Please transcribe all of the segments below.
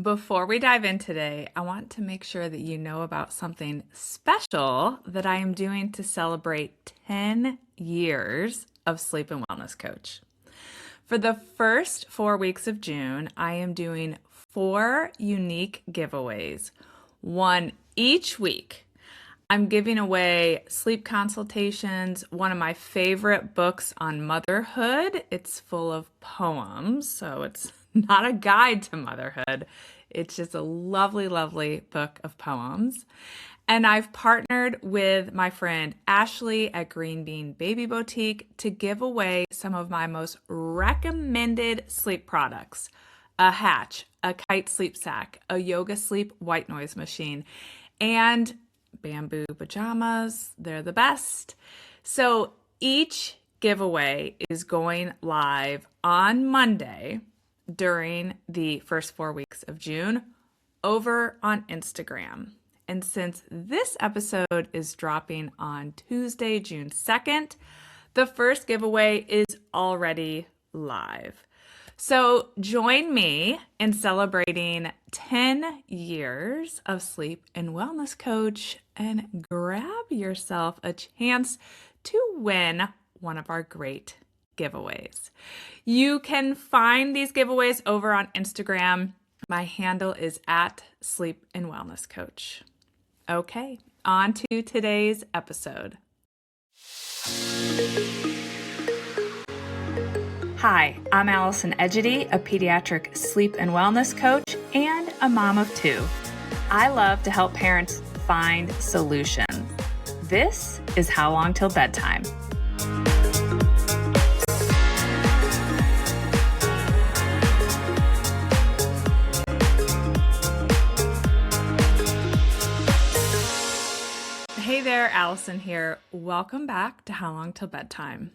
Before we dive in today, I want to make sure that you know about something special that I am doing to celebrate 10 years of Sleep and Wellness Coach. For the first 4 weeks of June, I am doing 4 unique giveaways, one each week. I'm giving away sleep consultations, one of my favorite books on motherhood. It's full of poems, so it's not a guide to motherhood. It's just a lovely, lovely book of poems. And I've partnered with my friend Ashley at Green Bean Baby Boutique to give away some of my most recommended sleep products: a Hatch, a Kite sleep sack, a Yoga Sleep white noise machine, and bamboo pajamas. They're the best. So each giveaway is going live on Monday during the first 4 weeks of June over on Instagram. And since this episode is dropping on Tuesday, June 2nd, the first giveaway is already live. So join me in celebrating 10 years of Sleep and Wellness Coach and grab yourself a chance to win one of our great giveaways. You can find these giveaways over on Instagram. My handle is at Sleep and Wellness Coach. Okay, on to today's episode. Hi, I'm Allison Egidi, a pediatric sleep and wellness coach and a mom of 2. I love to help parents find solutions. This is How Long Till Bedtime. Hey there, Allison here. Welcome back to How Long Till Bedtime.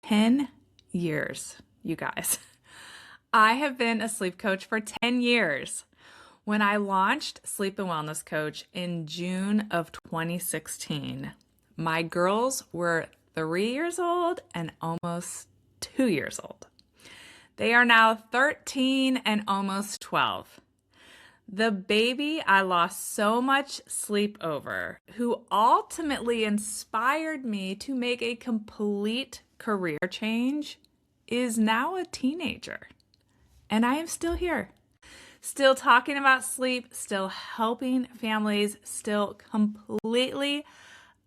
10 years, you guys. I have been a sleep coach for 10 years. When I launched Sleep and Wellness Coach in June of 2016, my girls were 3 years old and almost 2 years old. They are now 13 and almost 12. The baby I lost so much sleep over, who ultimately inspired me to make a complete career change, is now a teenager. And I am still here, still talking about sleep, still helping families, still completely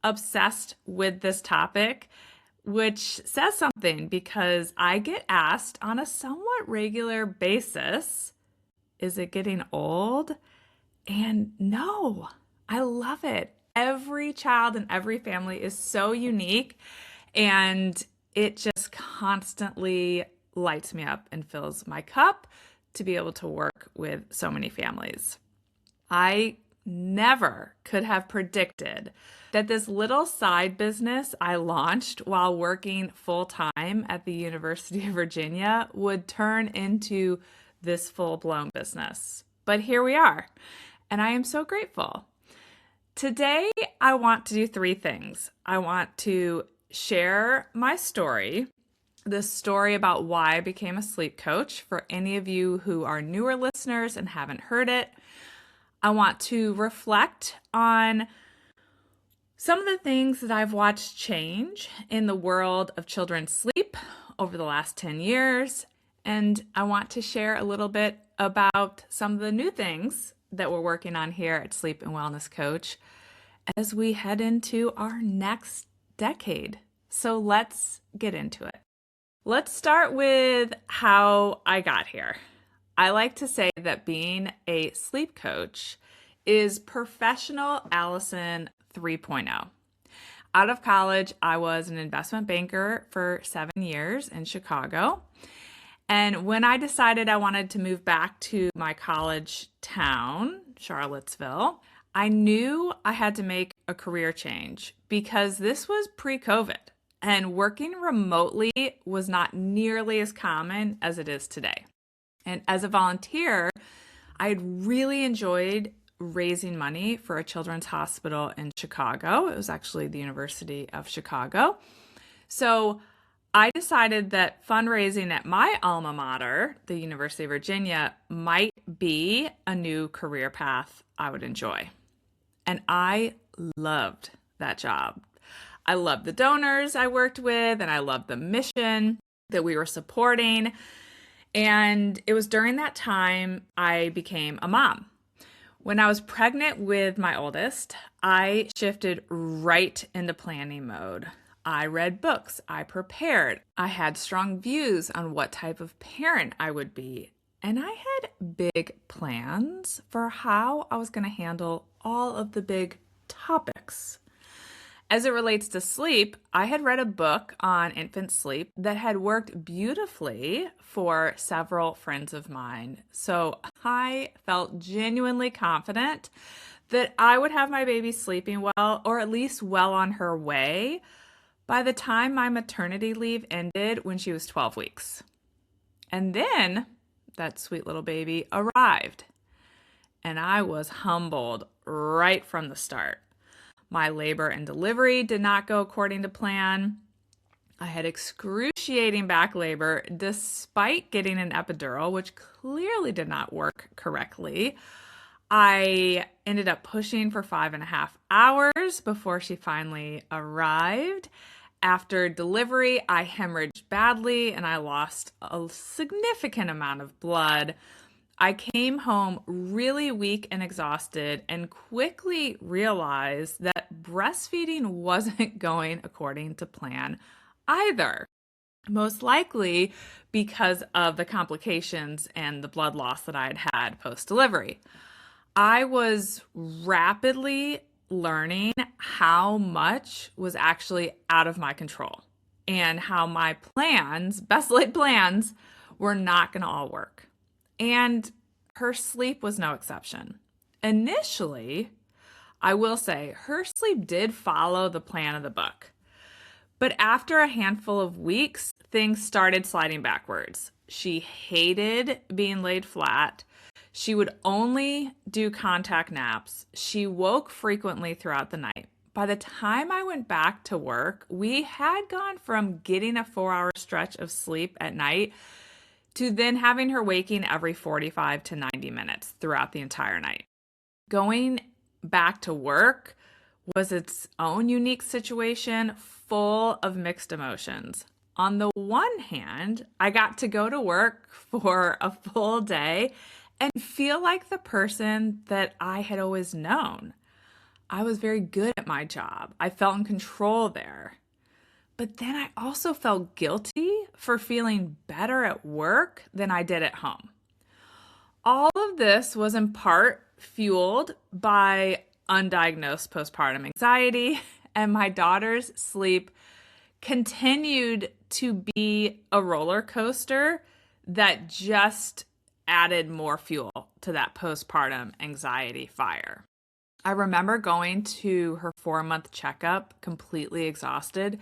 obsessed with this topic, which says something because I get asked on a somewhat regular basis, is it getting old? And no, I love it. Every child and every family is so unique, and it just constantly lights me up and fills my cup to be able to work with so many families. I never could have predicted that this little side business I launched while working full-time at the University of Virginia would turn into this full-blown business. But here we are, and I am so grateful. Today, I want to do 3 things. I want to share my story, the story about why I became a sleep coach for any of you who are newer listeners and haven't heard it. I want to reflect on some of the things that I've watched change in the world of children's sleep over the last 10 years. And I want to share a little bit about some of the new things that we're working on here at Sleep and Wellness Coach as we head into our next decade. So let's get into it. Let's start with how I got here. I like to say that being a sleep coach is professional Allison 3.0. Out of college, I was an investment banker for 7 years in Chicago. And when I decided I wanted to move back to my college town, Charlottesville, I knew I had to make a career change because this was pre-COVID and working remotely was not nearly as common as it is today. And as a volunteer, I had really enjoyed raising money for a children's hospital in Chicago. It was actually the University of Chicago. So I decided that fundraising at my alma mater, the University of Virginia, might be a new career path I would enjoy. And I loved that job. I loved the donors I worked with, and I loved the mission that we were supporting. And it was during that time I became a mom. When I was pregnant with my oldest, I shifted right into planning mode. I read books, I prepared, I had strong views on what type of parent I would be, and I had big plans for how I was going to handle all of the big topics. As it relates to sleep, I had read a book on infant sleep that had worked beautifully for several friends of mine. So I felt genuinely confident that I would have my baby sleeping well, or at least well on her way, by the time my maternity leave ended when she was 12 weeks. And then that sweet little baby arrived, and I was humbled right from the start. My labor and delivery did not go according to plan. I had excruciating back labor despite getting an epidural, which clearly did not work correctly. I ended up pushing for 5.5 hours before she finally arrived. After delivery, I hemorrhaged badly and I lost a significant amount of blood. I came home really weak and exhausted and quickly realized that breastfeeding wasn't going according to plan either. Most likely because of the complications and the blood loss that I had had post-delivery. I was rapidly learning how much was actually out of my control and how my plans, best laid plans, were not going to all work. And her sleep was no exception. Initially, I will say, her sleep did follow the plan of the book. But after a handful of weeks, things started sliding backwards. She hated being laid flat. She would only do contact naps. She woke frequently throughout the night. By the time I went back to work, we had gone from getting a 4-hour stretch of sleep at night to then having her waking every 45 to 90 minutes throughout the entire night. Going back to work was its own unique situation, full of mixed emotions. On the one hand, I got to go to work for a full day and feel like the person that I had always known. I was very good at my job. I felt in control there. But then I also felt guilty for feeling better at work than I did at home. All of this was in part fueled by undiagnosed postpartum anxiety, and my daughter's sleep continued to be a roller coaster that just added more fuel to that postpartum anxiety fire. I remember going to her 4-month checkup completely exhausted,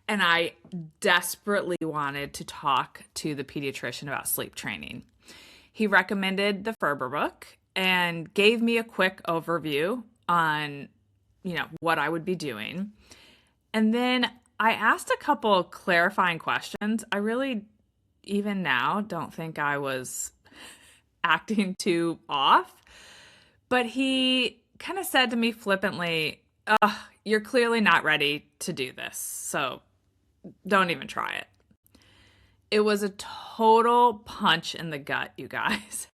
and I desperately wanted to talk to the pediatrician about sleep training. He recommended the Ferber book and gave me a quick overview on, what I would be doing. And then I asked a couple clarifying questions. I really, even now, don't think I was acting too off, but he kind of said to me flippantly, you're clearly not ready to do this, so don't even try it. It was a total punch in the gut, you guys.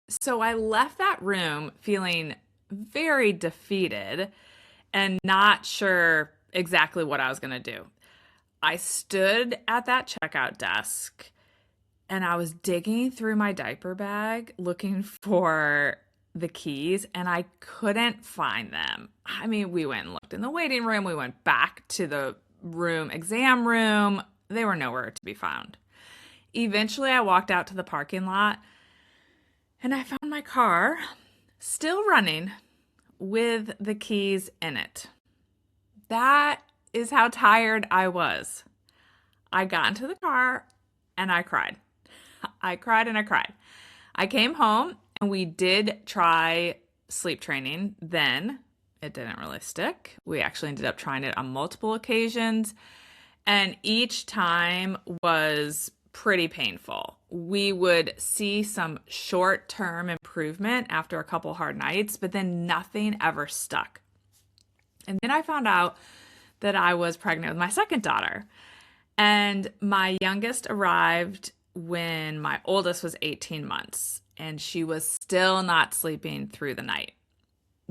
So I left that room feeling very defeated and not sure exactly what I was going to do. I stood at that checkout desk and I was digging through my diaper bag looking for the keys, and I couldn't find them. I mean, we went and looked in the waiting room. We went back to the exam room. They were nowhere to be found. Eventually, I walked out to the parking lot and I found my car still running with the keys in it. That is how tired I was. I got into the car and I cried. I cried and I cried. I came home and we did try sleep training then. It didn't really stick. We actually ended up trying it on multiple occasions, and each time was pretty painful. We would see some short-term improvements improvement after a couple hard nights, but then nothing ever stuck. And then I found out that I was pregnant with my second daughter. And my youngest arrived when my oldest was 18 months, and she was still not sleeping through the night.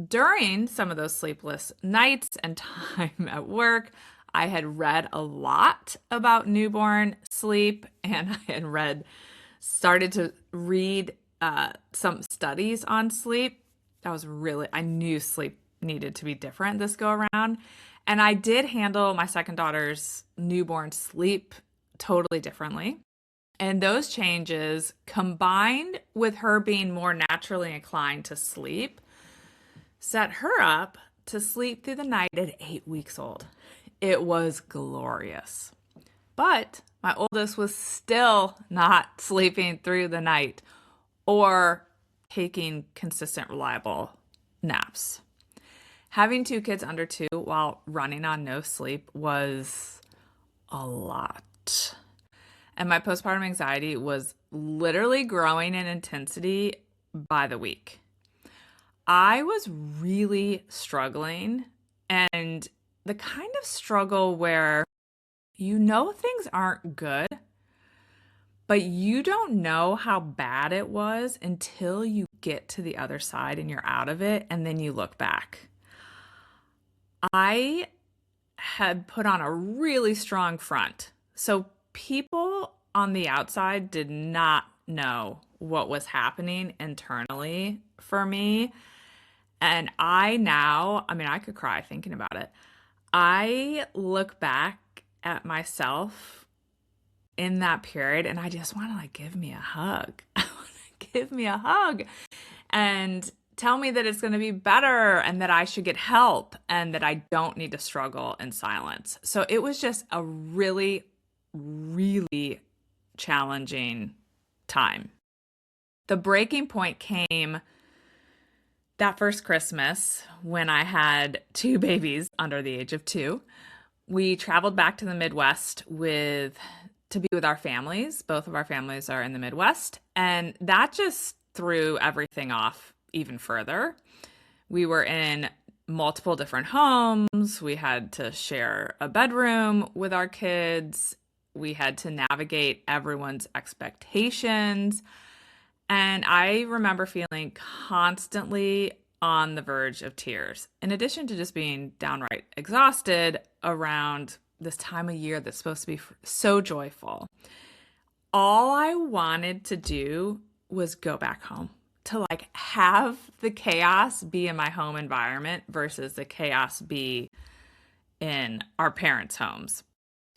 During some of those sleepless nights and time at work, I had read a lot about newborn sleep, and I had started to read some studies on sleep. I knew sleep needed to be different this go around. And I did handle my second daughter's newborn sleep totally differently. And those changes, combined with her being more naturally inclined to sleep, set her up to sleep through the night at 8 weeks old. It was glorious. But my oldest was still not sleeping through the night or taking consistent, reliable naps. Having 2 kids under 2 while running on no sleep was a lot. And my postpartum anxiety was literally growing in intensity by the week. I was really struggling, and the kind of struggle where you know things aren't good, but you don't know how bad it was until you get to the other side and you're out of it, and then you look back. I had put on a really strong front. So people on the outside did not know what was happening internally for me. And I could cry thinking about it. I look back at myself in that period and I just want to give me a hug. I want to give me a hug and tell me that it's going to be better and that I should get help and that I don't need to struggle in silence. So it was just a really, really challenging time. The breaking point came that first Christmas when I had 2 babies under the age of 2. We traveled back to the Midwest to be with our families. Both of our families are in the Midwest, and that just threw everything off even further. We were in multiple different homes. We had to share a bedroom with our kids. We had to navigate everyone's expectations. And I remember feeling constantly on the verge of tears, in addition to just being downright exhausted around this time of year that's supposed to be so joyful. All I wanted to do was go back home, to have the chaos be in my home environment versus the chaos be in our parents' homes.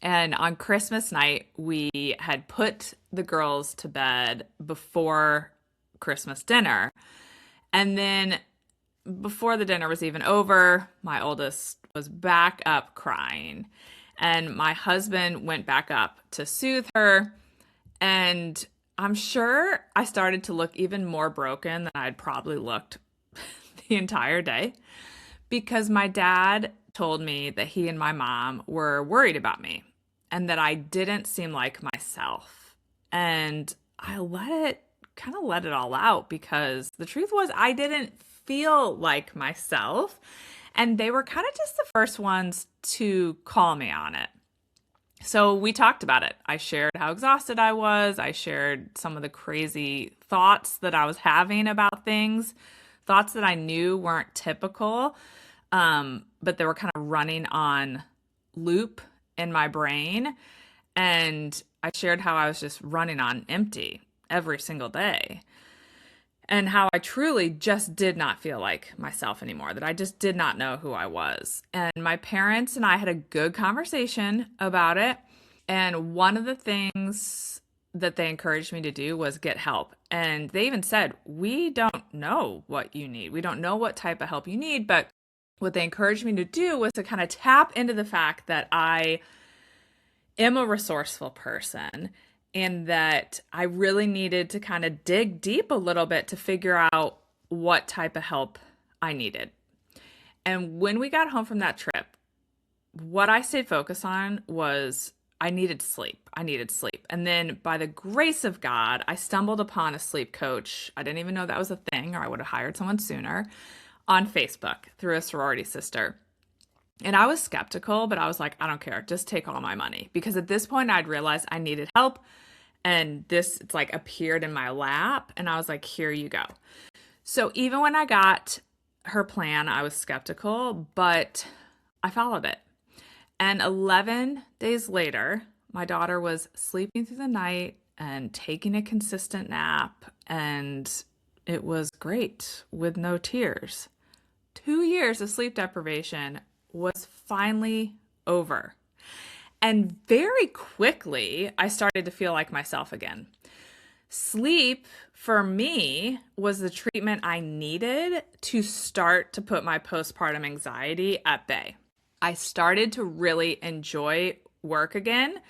And on Christmas night, we had put the girls to bed before Christmas dinner. And then before the dinner was even over, my oldest was back up crying. And my husband went back up to soothe her. And I'm sure I started to look even more broken than I'd probably looked the entire day, because my dad told me that he and my mom were worried about me and that I didn't seem like myself. And I let it all out, because the truth was I didn't feel like myself. And they were kind of just the first ones to call me on it. So we talked about it. I shared how exhausted I was. I shared some of the crazy thoughts that I was having about things, thoughts that I knew weren't typical, but they were kind of running on loop in my brain. And I shared how I was just running on empty every single day, and how I truly just did not feel like myself anymore, that I just did not know who I was. And my parents and I had a good conversation about it. And one of the things that they encouraged me to do was get help. And they even said, we don't know what you need. We don't know what type of help you need. But what they encouraged me to do was to kind of tap into the fact that I am a resourceful person, and that I really needed to kind of dig deep a little bit to figure out what type of help I needed. And when we got home from that trip, what I stayed focused on was I needed sleep. I needed sleep. And then by the grace of God, I stumbled upon a sleep coach. I didn't even know that was a thing, or I would have hired someone sooner, on Facebook through a sorority sister. And I was skeptical, but I was like, I don't care. Just take all my money. Because at this point, I'd realized I needed help. And it's like appeared in my lap. And I was like, here you go. So even when I got her plan, I was skeptical, but I followed it. And 11 days later, my daughter was sleeping through the night and taking a consistent nap. And it was great with no tears. 2 years of sleep deprivation was finally over. And very quickly, I started to feel like myself again. Sleep, for me, was the treatment I needed to start to put my postpartum anxiety at bay. I started to really enjoy work again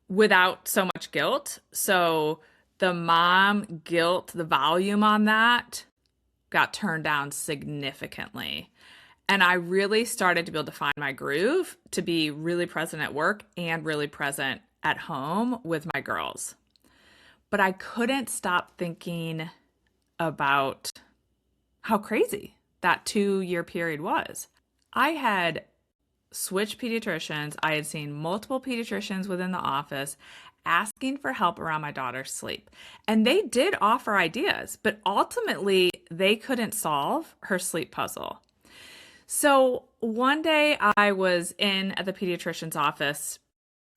without so much guilt. So the mom guilt, the volume on that got turned down significantly. And I really started to be able to find my groove to be really present at work and really present at home with my girls. But I couldn't stop thinking about how crazy that 2-year period was. I had switched pediatricians. I had seen multiple pediatricians within the office asking for help around my daughter's sleep. And they did offer ideas, but ultimately they couldn't solve her sleep puzzle. So one day I was at the pediatrician's office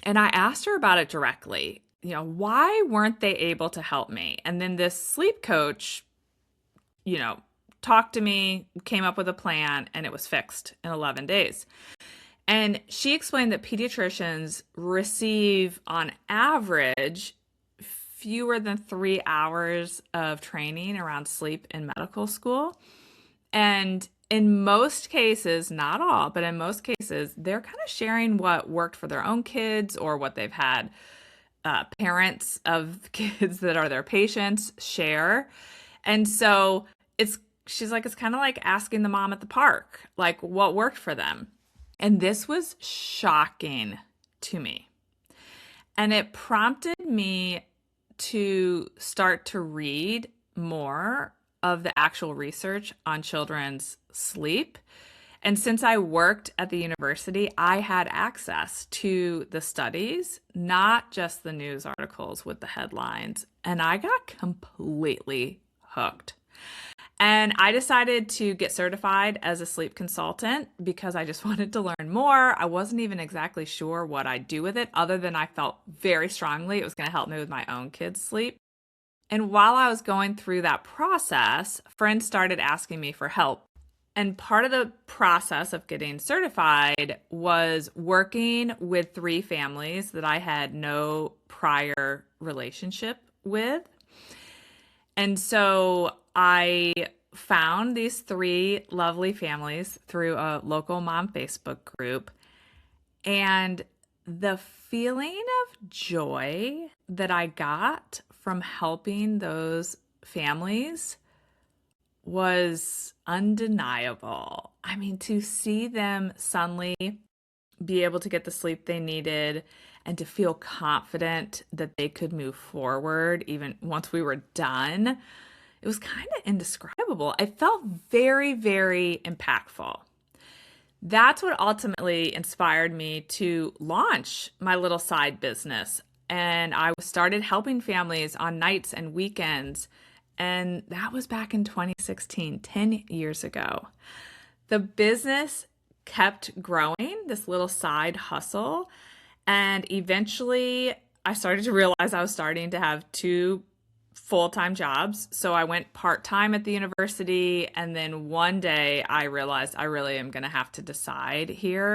and I asked her about it directly. Why weren't they able to help me? And then this sleep coach, talked to me, came up with a plan, and it was fixed in 11 days. And she explained that pediatricians receive, on average, fewer than 3 hours of training around sleep in medical school. And in most cases, not all, but in most cases, they're kind of sharing what worked for their own kids or what they've had parents of kids that are their patients share. And so she's like, it's kind of like asking the mom at the park, like what worked for them. And this was shocking to me. And it prompted me to start to read more of the actual research on children's sleep. And since I worked at the university, I had access to the studies, not just the news articles with the headlines. And I got completely hooked. And I decided to get certified as a sleep consultant because I just wanted to learn more. I wasn't even exactly sure what I'd do with it, other than I felt very strongly it was going to help me with my own kids' sleep. And while I was going through that process, friends started asking me for help. And part of the process of getting certified was working with 3 families that I had no prior relationship with. And so I found these 3 lovely families through a local mom Facebook group. And the feeling of joy that I got from helping those families was undeniable. I mean, to see them suddenly be able to get the sleep they needed and to feel confident that they could move forward even once we were done, it was kind of indescribable. I felt very, very impactful. That's what ultimately inspired me to launch my little side business. And I started helping families on nights and weekends. And that was back in 2016, 10 years ago. The business kept growing, this little side hustle. And eventually I started to realize I was starting to have 2 full-time jobs. So I went part-time at the university. And then one day I realized I really am going to have to decide here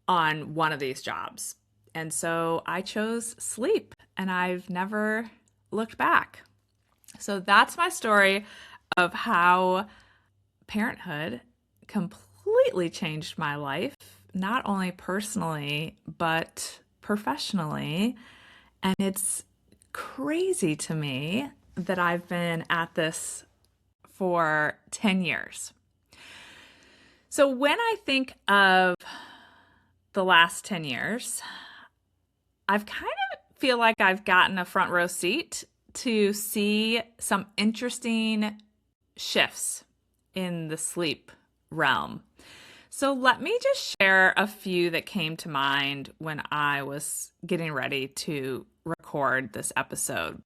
on one of these jobs. And so I chose sleep, and I've never looked back. So that's my story of how parenthood completely changed my life, not only personally, but professionally. And it's crazy to me that I've been at this for 10 years. So when I think of the last 10 years, I've kind of feel like I've gotten a front row seat to see some interesting shifts in the sleep realm. So let me just share a few that came to mind when I was getting ready to record this episode.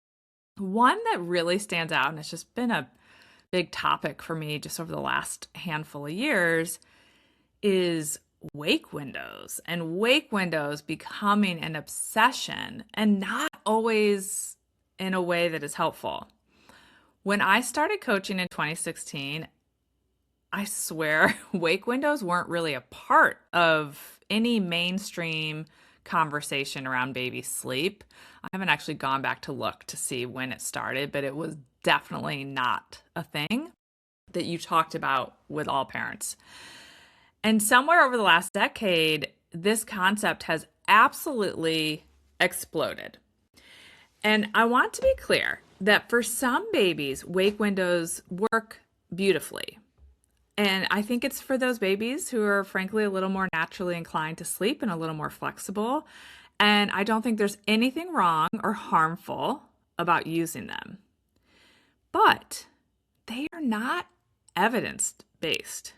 One that really stands out, and it's just been a big topic for me just over the last handful of years, is wake windows, and wake windows becoming an obsession and not always in a way that is helpful. When I started coaching in 2016, I swear wake windows weren't really a part of any mainstream conversation around baby sleep. I haven't actually gone back to look to see when it started, but it was definitely not a thing that you talked about with all parents. And somewhere over the last decade, this concept has absolutely exploded. And I want to be clear that for some babies, wake windows work beautifully. And I think it's for those babies who are frankly a little more naturally inclined to sleep and a little more flexible. And I don't think there's anything wrong or harmful about using them. But they are not evidence-based.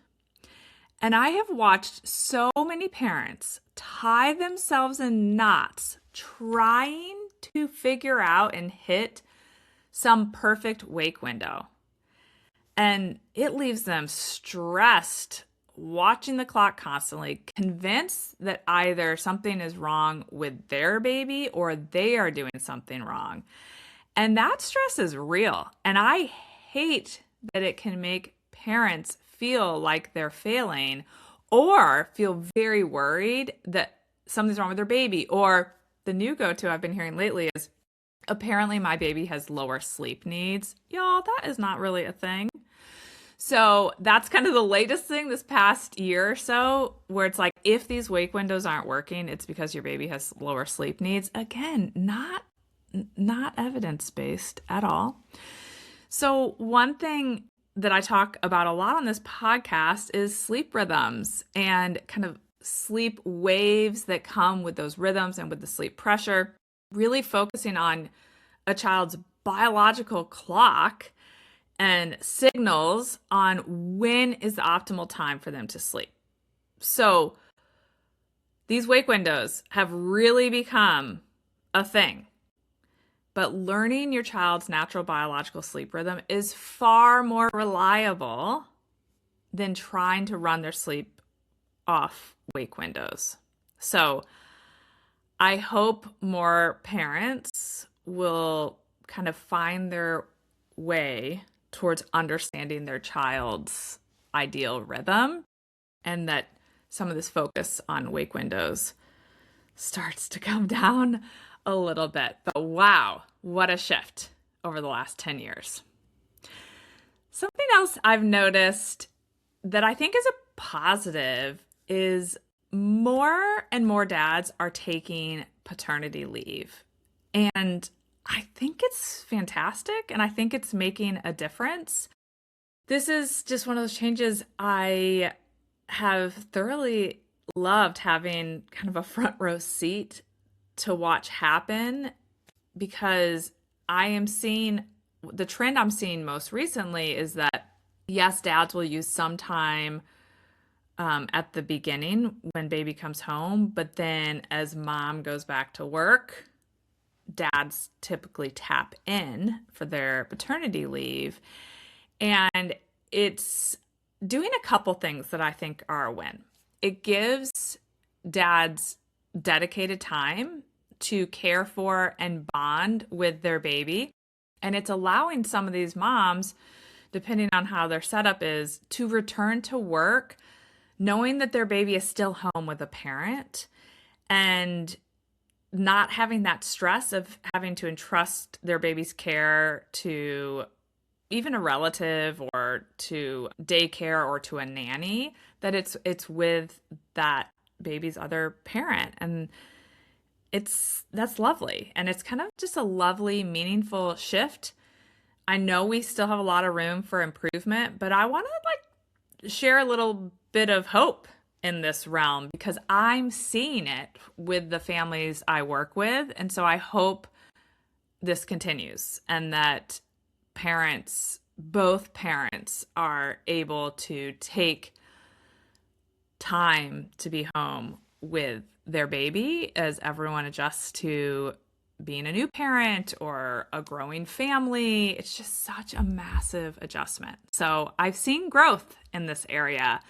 And I have watched so many parents tie themselves in knots trying to figure out and hit some perfect wake window. And it leaves them stressed, watching the clock constantly, convinced that either something is wrong with their baby or they are doing something wrong. And that stress is real. And I hate that it can make parents feel like they're failing or feel very worried that something's wrong with their baby. Or the new go-to I've been hearing lately is, apparently my baby has lower sleep needs. Y'all, that is not really a thing. So that's kind of the latest thing this past year or so, where it's like, if these wake windows aren't working, it's because your baby has lower sleep needs. Again, not evidence-based at all. So one thing that I talk about a lot on this podcast is sleep rhythms and kind of sleep waves that come with those rhythms and with the sleep pressure, really focusing on a child's biological clock and signals on when is the optimal time for them to sleep. So these wake windows have really become a thing. But learning your child's natural biological sleep rhythm is far more reliable than trying to run their sleep off wake windows. So I hope more parents will kind of find their way towards understanding their child's ideal rhythm, and that some of this focus on wake windows starts to come down a little bit. But wow, what a shift over the last 10 years. Something else I've noticed that I think is a positive is more and more dads are taking paternity leave. And I think it's fantastic, and I think it's making a difference. This is just one of those changes I have thoroughly loved having kind of a front row seat to watch happen, because I am seeing the trend I'm seeing most recently is that, yes, dads will use some time at the beginning when baby comes home, but then as mom goes back to work, dads typically tap in for their paternity leave. And it's doing a couple things that I think are a win. It gives dads dedicated time to care for and bond with their baby. And it's allowing some of these moms, depending on how their setup is, to return to work knowing that their baby is still home with a parent and not having that stress of having to entrust their baby's care to even a relative or to daycare or to a nanny, that it's with that baby's other parent. And that's lovely. And it's kind of just a lovely, meaningful shift. I know we still have a lot of room for improvement, but I want to share a little bit of hope in this realm because I'm seeing it with the families I work with. And so I hope this continues and that both parents are able to take time to be home with their baby as everyone adjusts to being a new parent or a growing family. It's just such a massive adjustment. So I've seen growth in this area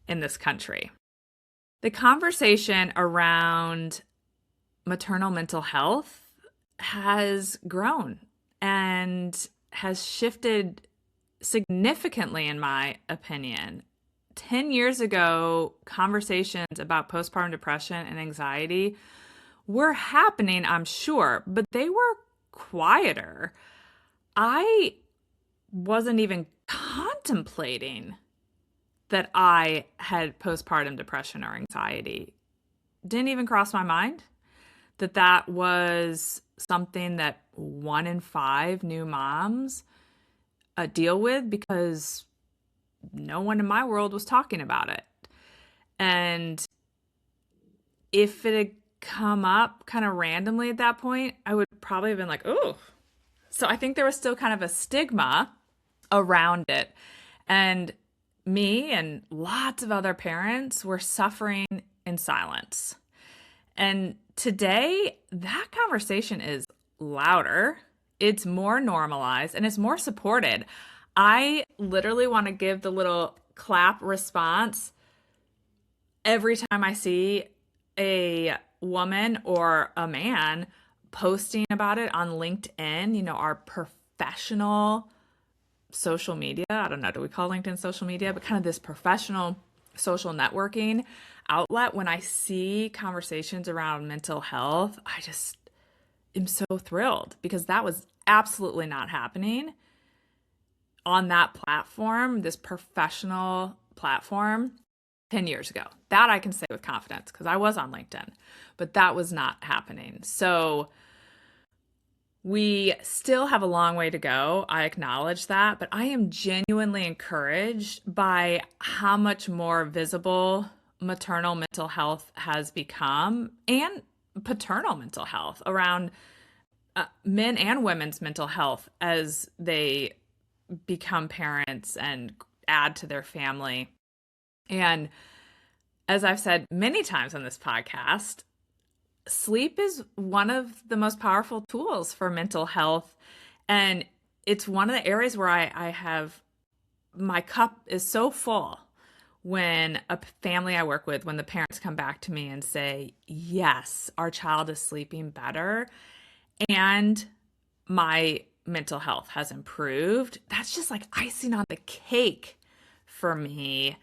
in this country. The conversation around maternal mental health has grown and has shifted significantly, in my opinion. 10 years ago, conversations about postpartum depression and anxiety were happening, I'm sure, but they were quieter. I wasn't even contemplating that I had postpartum depression or anxiety. Didn't even cross my mind that was something that 1 in 5 new moms deal with because no one in my world was talking about it. And if it had come up kind of randomly at that point, I would probably have been like, oh. So I think there was still kind of a stigma around it. And me and lots of other parents were suffering in silence. And today, that conversation is louder, it's more normalized, and it's more supported. I literally want to give the little clap response every time I see a woman or a man posting about it on LinkedIn, our professional social media. I don't know, do we call LinkedIn social media? But kind of this professional social networking outlet. When I see conversations around mental health, I just am so thrilled because that was absolutely not happening on that platform, this professional platform 10 years ago. That I can say with confidence because I was on LinkedIn, but that was not happening. So we still have a long way to go. I acknowledge that, but I am genuinely encouraged by how much more visible maternal mental health has become and paternal mental health around men and women's mental health as they become parents and add to their family. And as I've said many times on this podcast, sleep is one of the most powerful tools for mental health. And it's one of the areas where I have, my cup is so full when a family I work with, when the parents come back to me and say, yes, our child is sleeping better and my mental health has improved. That's just like icing on the cake for me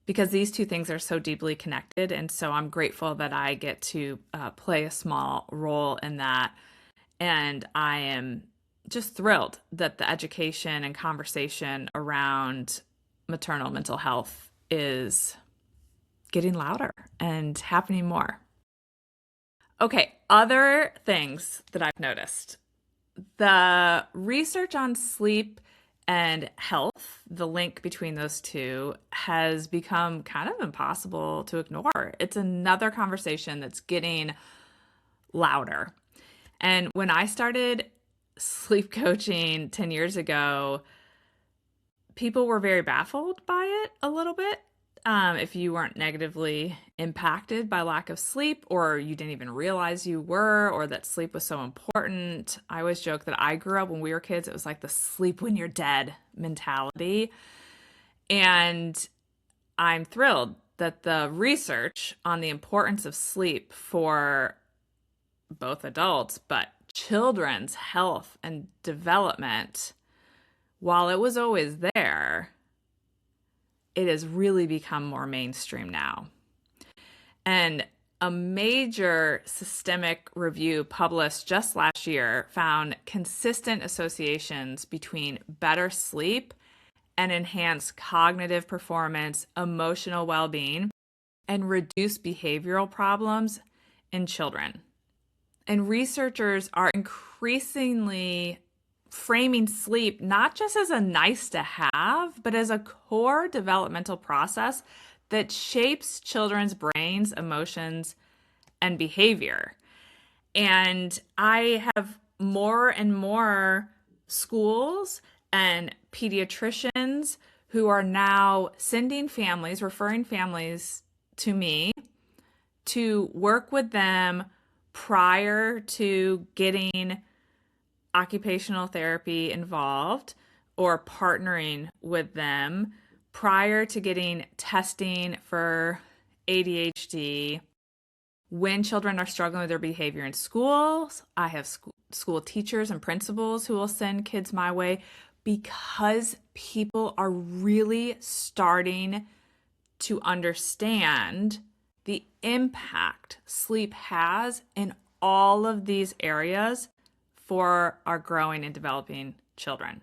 because these two things are so deeply connected. And so I'm grateful that I get to play a small role in that. And I am just thrilled that the education and conversation around maternal mental health is getting louder and happening more. Okay, other things that I've noticed. The research on sleep and health, the link between those two, has become kind of impossible to ignore. It's another conversation that's getting louder. And when I started sleep coaching 10 years ago, people were very baffled by it a little bit. If you weren't negatively impacted by lack of sleep, or you didn't even realize you were, or that sleep was so important. I always joke that I grew up when we were kids, it was like the sleep when you're dead mentality. And I'm thrilled that the research on the importance of sleep for both adults, but children's health and development, while it was always there, it has really become more mainstream now. And a major systemic review published just last year found consistent associations between better sleep and enhanced cognitive performance, emotional well-being, and reduced behavioral problems in children. And researchers are increasingly framing sleep not just as a nice to have, but as a core developmental process that shapes children's brains, emotions, and behavior. And I have more and more schools and pediatricians who are now sending families, referring families to me to work with them prior to getting occupational therapy involved or partnering with them prior to getting testing for ADHD. When children are struggling with their behavior in schools, I have school teachers and principals who will send kids my way because people are really starting to understand the impact sleep has in all of these areas for our growing and developing children.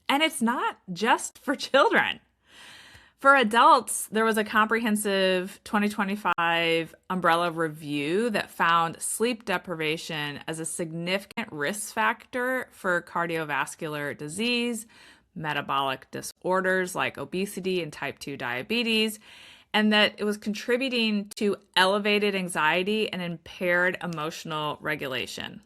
And it's not just for children. For adults, there was a comprehensive 2025 umbrella review that found sleep deprivation as a significant risk factor for cardiovascular disease, metabolic disorders like obesity and type 2 diabetes, and that it was contributing to elevated anxiety and impaired emotional regulation.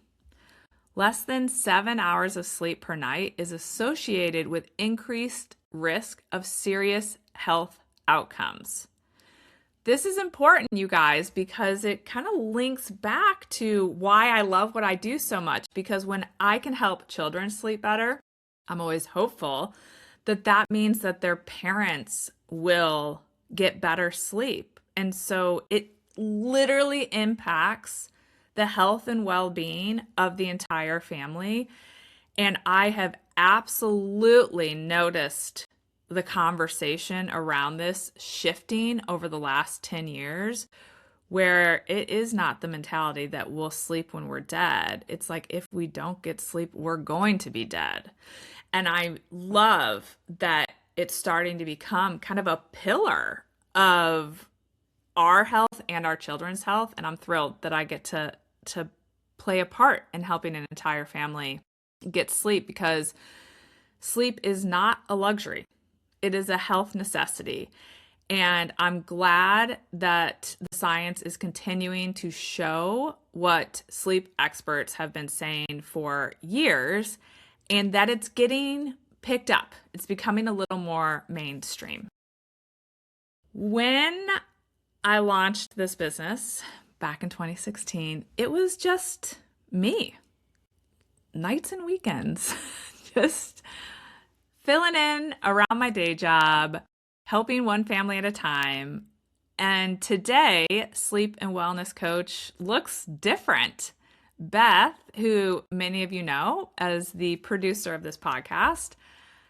Less than 7 hours of sleep per night is associated with increased risk of serious health outcomes. This is important, you guys, because it kind of links back to why I love what I do so much. Because when I can help children sleep better, I'm always hopeful that that means that their parents will get better sleep. And so it literally impacts the health and well-being of the entire family. And I have absolutely noticed the conversation around this shifting over the last 10 years, where it is not the mentality that we'll sleep when we're dead. It's like, if we don't get sleep, we're going to be dead. And I love that it's starting to become kind of a pillar of our health and our children's health. And I'm thrilled that I get to play a part in helping an entire family get sleep, because sleep is not a luxury. It is a health necessity. And I'm glad that the science is continuing to show what sleep experts have been saying for years, and that it's getting picked up. It's becoming a little more mainstream. When I launched this business back in 2016, it was just me, nights and weekends, just filling in around my day job, helping one family at a time. And today, sleep and wellness coach looks different. Beth, who many of you know as the producer of this podcast,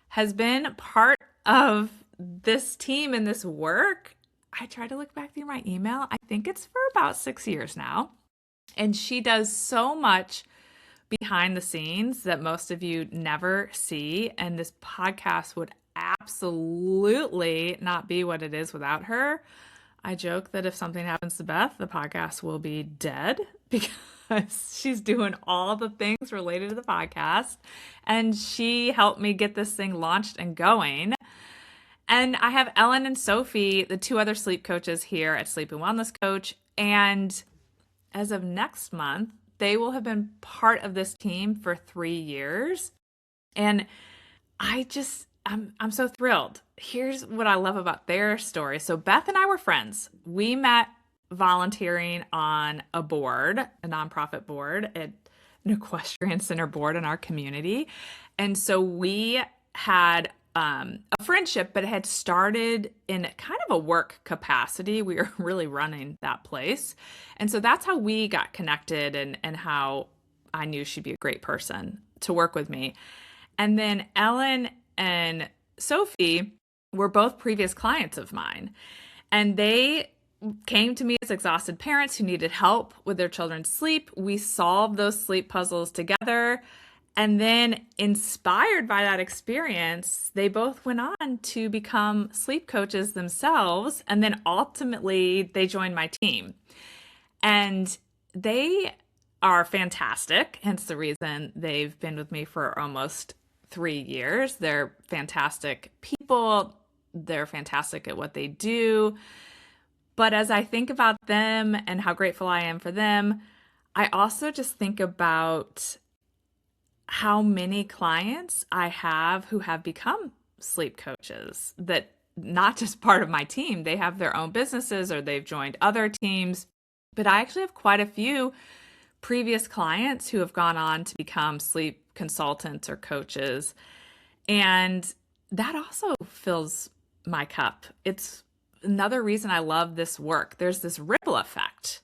has been part of this team and this work. I try to look back through my email. I think it's for about 6 years now. And she does so much behind the scenes that most of you never see. And this podcast would absolutely not be what it is without her. I joke that if something happens to Beth, the podcast will be dead, because she's doing all the things related to the podcast. And she helped me get this thing launched and going. And I have Ellen and Sophie, the two other sleep coaches here at Sleep and Wellness Coach. And as of next month, they will have been part of this team for 3 years. And I'm so thrilled. Here's what I love about their story. So Beth and I were friends. We met volunteering on a board, a nonprofit board, an equestrian center board in our community. And so we had a friendship, but it had started in kind of a work capacity. We were really running that place. And so that's how we got connected, and how I knew she'd be a great person to work with me. And then Ellen and Sophie were both previous clients of mine. And they came to me as exhausted parents who needed help with their children's sleep. We solved those sleep puzzles together. And then, inspired by that experience, they both went on to become sleep coaches themselves. And then ultimately, they joined my team. And they are fantastic, hence the reason they've been with me for almost 3 years. They're fantastic people. They're fantastic at what they do. But as I think about them and how grateful I am for them, I also just think about how many clients I have who have become sleep coaches, that not just part of my team, they have their own businesses or they've joined other teams. But I actually have quite a few previous clients who have gone on to become sleep consultants or coaches. And that also fills my cup. It's another reason I love this work. There's this ripple effect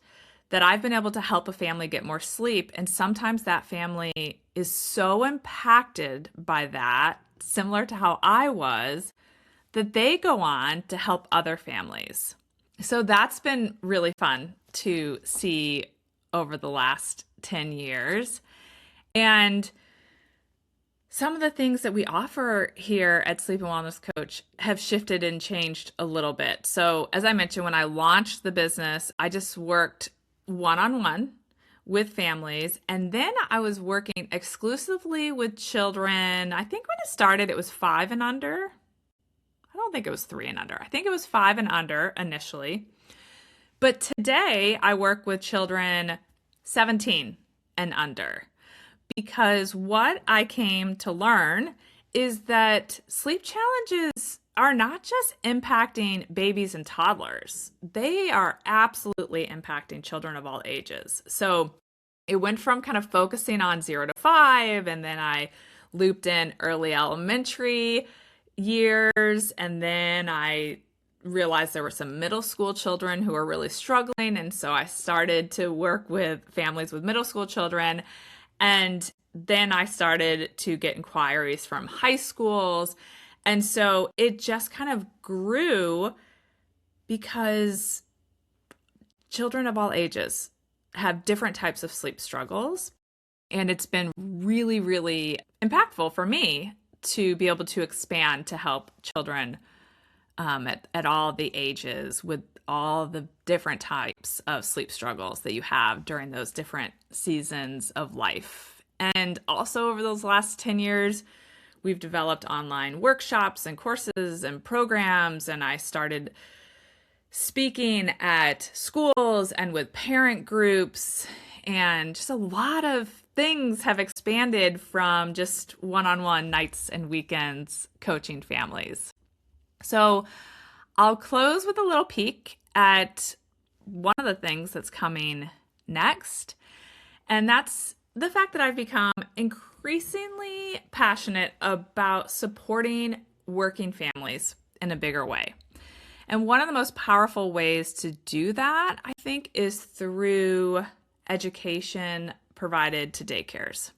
that I've been able to help a family get more sleep. And sometimes that family is so impacted by that, similar to how I was, that they go on to help other families. So that's been really fun to see over the last 10 years. And some of the things that we offer here at Sleep and Wellness Coach have shifted and changed a little bit. So as I mentioned, when I launched the business, I just worked one-on-one with families. And then I was working exclusively with children. I think when it started, it was 5 and under. I don't think it was 3 and under. I think it was 5 and under initially. But today I work with children 17 and under, because what I came to learn is that sleep challenges are not just impacting babies and toddlers. They are absolutely impacting children of all ages. So it went from kind of focusing on 0 to 5, and then I looped in early elementary years, and then I realized there were some middle school children who were really struggling, and so I started to work with families with middle school children. And then I started to get inquiries from high schools. And so it just kind of grew because children of all ages have different types of sleep struggles. And it's been really, really impactful for me to be able to expand to help children at all the ages with all the different types of sleep struggles that you have during those different seasons of life. And also over those last 10 years, we've developed online workshops and courses and programs, and I started speaking at schools and with parent groups, and just a lot of things have expanded from just one-on-one nights and weekends coaching families. So I'll close with a little peek at one of the things that's coming next, and that's the fact that I've become increasingly passionate about supporting working families in a bigger way. And one of the most powerful ways to do that, I think, is through education provided to daycares.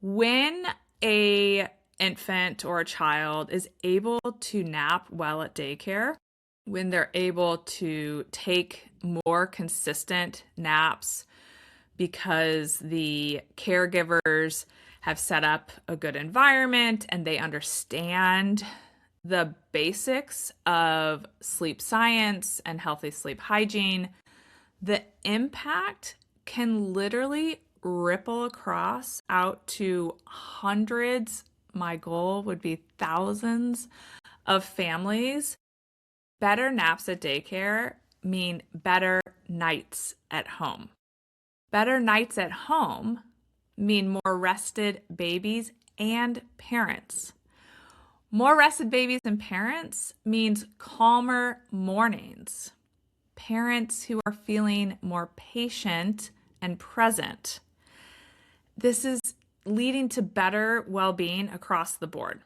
When a infant or a child is able to nap well at daycare, when they're able to take more consistent naps because the caregivers have set up a good environment and they understand the basics of sleep science and healthy sleep hygiene, the impact can literally ripple across out to hundreds. My goal would be thousands of families. Better naps at daycare mean better nights at home. Better nights at home mean more rested babies and parents. More rested babies and parents means calmer mornings. Parents who are feeling more patient and present. This is leading to better well-being across the board.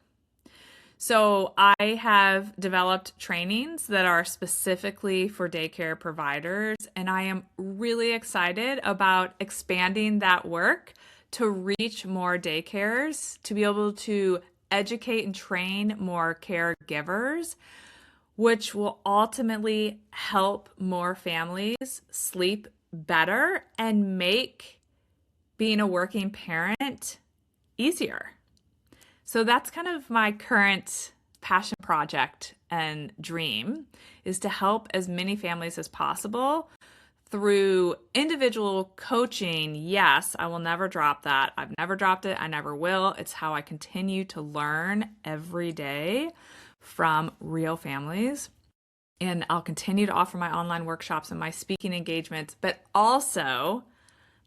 So I have developed trainings that are specifically for daycare providers, and I am really excited about expanding that work to reach more daycares, to be able to educate and train more caregivers, which will ultimately help more families sleep better and make being a working parent easier. So that's kind of my current passion project and dream, is to help as many families as possible through individual coaching. Yes, I will never drop that. I've never dropped it. I never will. It's how I continue to learn every day from real families. And I'll continue to offer my online workshops and my speaking engagements, but also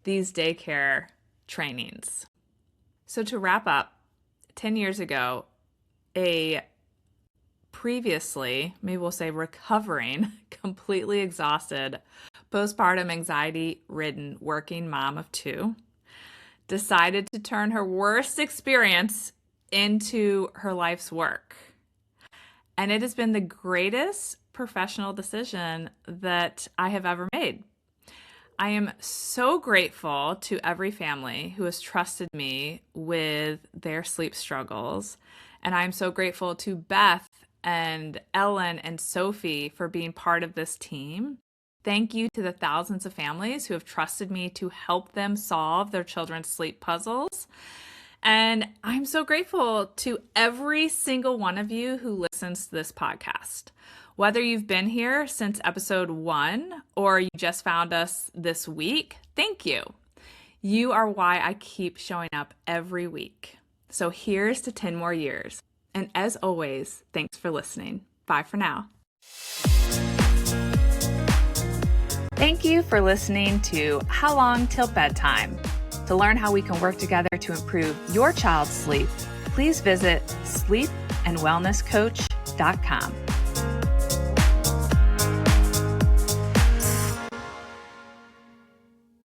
these daycare trainings. So to wrap up, 10 years ago, a previously, maybe we'll say recovering, completely exhausted, postpartum anxiety-ridden working mom of two decided to turn her worst experience into her life's work. And it has been the greatest professional decision that I have ever made. I am so grateful to every family who has trusted me with their sleep struggles. And I'm so grateful to Beth and Ellen and Sophie for being part of this team. Thank you to the thousands of families who have trusted me to help them solve their children's sleep puzzles. And I'm so grateful to every single one of you who listens to this podcast. Whether you've been here since episode 1 or you just found us this week, thank you. You are why I keep showing up every week. So here's to 10 more years. And as always, thanks for listening. Bye for now. Thank you for listening to How Long Till Bedtime. To learn how we can work together to improve your child's sleep, please visit sleepandwellnesscoach.com.